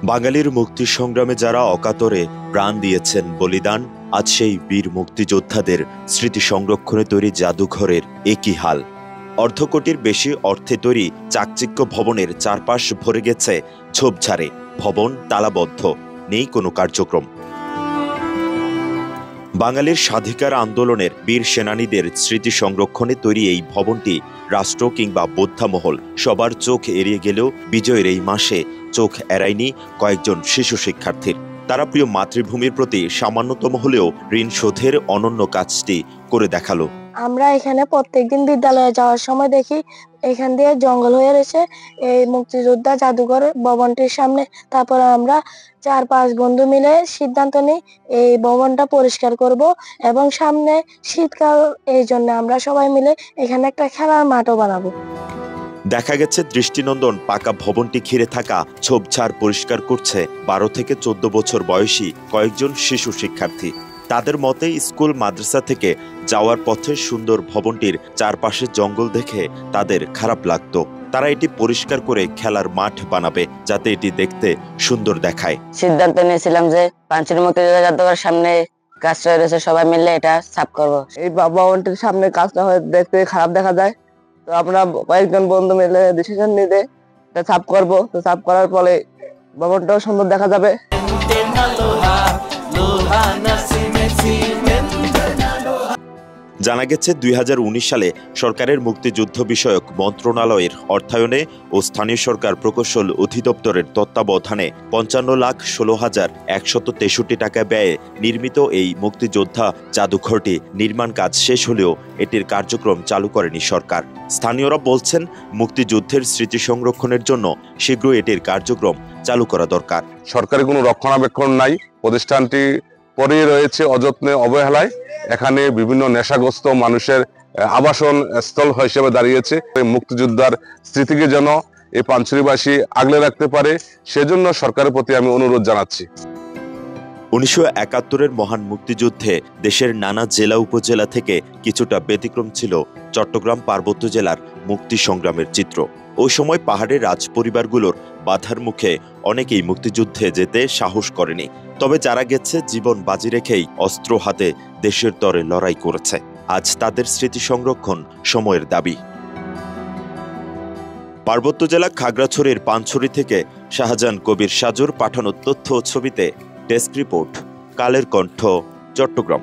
বাঙালির মুক্তি সংগ্রামে যারা অকাতরে প্রাণ দিয়েছেন বলিদান, আজ সেই বীর মুক্তিযোদ্ধাদের স্মৃতি সংরক্ষণে তৈরি জাদুঘরের একই হাল। অর্ধকোটির বেশি অর্থে তৈরি চাকচিক্য ভবনের চারপাশ ভরে গেছে ঝোপঝাড়ে, ভবন তালাবদ্ধ, নেই কোনো কার্যক্রম। বাঙালির স্বাধিকার আন্দোলনের বীর সেনানীদের স্মৃতি সংরক্ষণে তৈরি এই ভবনটি রাষ্ট্র কিংবা বোদ্ধামহল সবার চোখ এড়িয়ে গেলেও বিজয়ের এই মাসে চোখ এড়ায়নি কয়েকজন শিশু শিক্ষার্থীর। তারা প্রিয় মাতৃভূমির প্রতি সামান্যতম হলেও ঋণ শোধের অনন্য কাজটি করে দেখালো। আমরা এখানে প্রত্যেকদিন বিদ্যালয়ে যাওয়ার সময় দেখি এখান দিয়ে জঙ্গল হয়ে রয়েছে এই মুক্তিযোদ্ধা জাদুঘর ভবনটির সামনে। তারপর আমরা 4-5 বন্ধু মিলে সিদ্ধান্ত নিই এই ভবনটা পরিষ্কার করব এবং সামনে শীতকাল, এই জন্য আমরা সবাই মিলে এখানে একটা খেলার মাঠও বানাবো। দেখা গেছে দৃষ্টিনন্দন পাকা ভবনটি ঘিরে থাকা ঝোপঝাড় পরিষ্কার করছে 12 থেকে 14 বছর বয়সী কয়েকজন শিশু শিক্ষার্থী। তাদের মতে স্কুল মাদ্রাসা থেকে যাওয়ার পথে সুন্দর ভবনটির চারপাশে জঙ্গল দেখে তাদের খারাপ লাগতো। তারা এটি পরিষ্কার করে খেলার মাঠ বানাবে, যাতে এটি দেখতে সুন্দর দেখায়। সিদ্ধান্ত নিয়েছিলাম যে পাঞ্চের মুক্তিযোদ্ধা জাদুঘরের সামনে কাজটা রয়েছে, সবাই মিলে এটা সাফ করব। এই ভবনটির সামনে কাজটা হয়ে দেখতে খারাপ দেখা যায়, তো আমরা কয়েকজন বন্ধু মিলে ডিসিশন নিতে এটা সাফ করব। তো সাফ করার ফলে ভবনটাও সুন্দর দেখা যাবে। জানা গেছে 2019 সালে সরকারের মুক্তিযুদ্ধ বিষয়ক মন্ত্রণালয়ের অর্থায়নে ও স্থানীয় সরকার প্রকৌশল অধিদপ্তরের তত্ত্বাবধানে 55,16,163 টাকা ব্যয়ে নির্মিত এই মুক্তিযোদ্ধা জাদুঘরটি নির্মাণ কাজ শেষ হলেও এটির কার্যক্রম চালু করেনি সরকার। স্থানীয়রা বলছেন, মুক্তিযুদ্ধের স্মৃতি সংরক্ষণের জন্য শীঘ্রই এটির কার্যক্রম চালু করা দরকার। সরকারি কোনো রক্ষণাবেক্ষণ নাই, প্রতিষ্ঠানটি পড়ে রয়েছে অযত্নে, অবহেলায়। এখানে বিভিন্ন নেশাগ্রস্ত মানুষের আবাসন স্থল হিসেবে দাঁড়িয়েছে। মুক্তিযোদ্ধার স্মৃতিকে যেন এই পাঞ্চুরিবাসী আগলে রাখতে পারে, সেজন্য সরকারের প্রতি আমি অনুরোধ জানাচ্ছি। 1971-এর মহান মুক্তিযুদ্ধে দেশের নানা জেলা উপজেলা থেকে কিছুটা ব্যতিক্রম ছিল চট্টগ্রাম পার্বত্য জেলার মুক্তি সংগ্রামের চিত্র। ওই সময় পাহাড়ের রাজ পরিবারগুলোর বাধার মুখে অনেকেই মুক্তিযুদ্ধে যেতে সাহস করেনি। তবে যারা গেছে জীবন বাজি রেখেই অস্ত্র হাতে দেশের তরে লড়াই করেছে। আজ তাদের স্মৃতি সংরক্ষণ সময়ের দাবি। পার্বত্য জেলা খাগড়াছড়ির পানছড়ি থেকে শাহজাহান কবির সাজুর পাঠানো তথ্য ও ছবিতে ডেস্ক রিপোর্ট, কালের কণ্ঠ, চট্টগ্রাম।